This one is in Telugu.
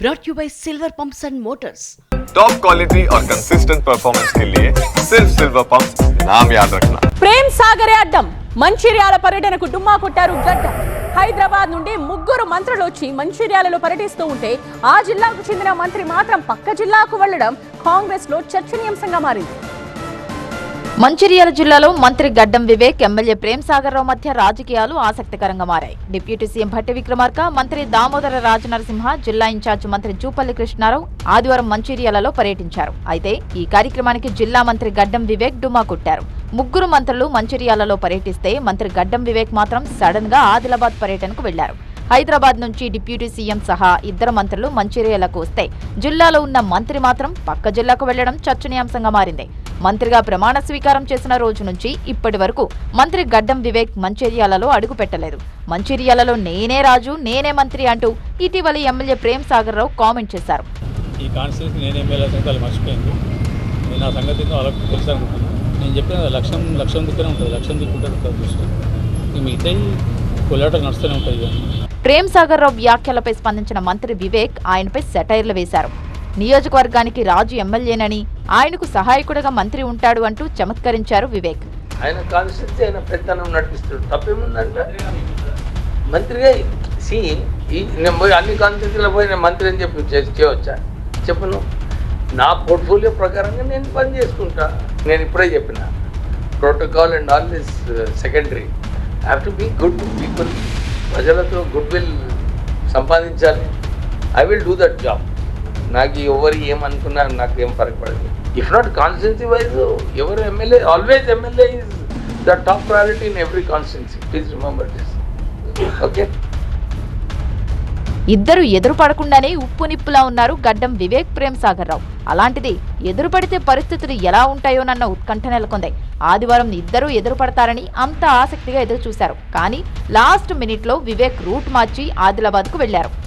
brought you by Silver Pumps and Motors. Top quality और कंसिस्टेंट परफॉर्मेंस के लिए सिर्फ सिल्वर पंप्स नाम याद रखना। ప్రేమ్ సాగరే అడ్డం మంచిర్యాల పర్యటనకు డుమ్మా కొట్టారు గడ్డం. హైదరాబాద్ నుండి ముగ్గురు మంత్రులు వచ్చి మంచిర్యాలలో పర్యటిస్తూ ఉంటే ఆ జిల్లాకు చెందిన మంత్రి మాత్రం పక్క జిల్లాకు వెళ్లడం కాంగ్రెస్ లో చర్చనీయాంశంగా మారింది. మంచిర్యాల జిల్లాలో మంత్రి గడ్డం వివేక్, ఎమ్మెల్యే ప్రేమ్ సాగర్ రావు మధ్య రాజకీయాలు ఆసక్తికరంగా మారాయి. డిప్యూటీ సీఎం భట్టి విక్రమార్క, మంత్రి దామోదర రాజనరసింహ, జిల్లా ఇన్ఛార్జ్ మంత్రి జూపల్లి కృష్ణారావు ఆదివారం మంచిర్యాలలో పర్యటించారు. అయితే ఈ కార్యక్రమానికి జిల్లా మంత్రి గడ్డం వివేక్ డుమ్మా కొట్టారు. ముగ్గురు మంత్రులు మంచిర్యాలలో పర్యటిస్తే మంత్రి గడ్డం వివేక్ మాత్రం సడన్ గా ఆదిలాబాద్ పర్యటనకు వెళ్లారు. హైదరాబాద్ నుంచి డిప్యూటీ సీఎం సహా ఇద్దరు మంత్రులు మంచిర్యాలకు వస్తే జిల్లాలో ఉన్న మంత్రి మాత్రం పక్క జిల్లాకు వెళ్లడం చర్చనీయాంశంగా మారింది. మంత్రిగా ప్రమాణ స్వీకారం చేసిన రోజు నుంచి ఇప్పటి వరకు మంత్రి గడ్డం వివేక్ మంచిర్యాలలో అడుగు పెట్టలేదు. మంచిర్యాలలో నేనే రాజు, నేనే మంత్రి అంటూ ఇటీవల ఎమ్మెల్యే ప్రేమ్ సాగర్ రావు కామెంట్ చేశారు. ఈ కాన్స్టిట్యూన్సీ నేను ఎమ్మెల్యే సంగతి మర్చిపోయింది. నేను ఆ సంగతి వాళ్ళకి తెలుసు అనుకుంటున్నాను. నేను చెప్పిన లక్ష్యం దిక్కునే ఉంటుంది, లక్ష్యం దిక్కుంటే దృష్టి మిగతా కొలాటలు నడుస్తూనే ఉంటుంది. ప్రేమ్ సాగర్ రావు వ్యాఖ్యలపై స్పందించిన మంత్రి వివేక్ ఆయనపై సెటైర్లు వేశారు. నియోజకవర్గానికి రాజు ఎమ్మెల్యేనని, ఆయనకు సహాయకుడిగా మంత్రి ఉంటాడు అంటూ చమత్కరించారు వివేక్. ఆయన కాన్స్టిట్యూన్సీ ఆయన పెద్దనం నడిపిస్తాడు, తప్పేముందంటే మంత్రిగా నేను పోయి అన్ని కాన్స్టిట్యూన్సీలో పోయి నేను మంత్రి అని చెప్పి చేయవచ్చా? చెప్పను. నా పోర్ట్ఫోలియో ప్రకారంగా నేను పని చేసుకుంటా. నేను ఇప్పుడే చెప్పిన protocol and all is secondary. Have to be good to people. ప్రజలతో గుడ్ విల్ సంపాదించాలి. I will do that job. నాకు ఎవరు ఏమనుకున్నా నాకు ఏం ఫరక్ పడదు. ఇఫ్ నాట్ కాన్స్టిట్యున్సీ వైజ్ ఎవరు MLA, always MLA is the top priority in every constituency. Please remember this. Okay. ఇద్దరు ఎదురు పడకుండానే ఉప్పు నిప్పులా ఉన్నారు గడ్డం వివేక్, ప్రేమ్ సాగర్ రావు. అలాంటిది ఎదురు పడితే పరిస్థితులు ఎలా ఉంటాయోనన్న ఉత్కంఠ నెలకొంది. ఆదివారం ఇద్దరూ ఎదురు పడతారని అంత ఆసక్తిగా ఎదురు చూశారు. కానీ లాస్ట్ మినిట్లో వివేక్ రూట్ మార్చి ఆదిలాబాద్కు వెళ్లారు.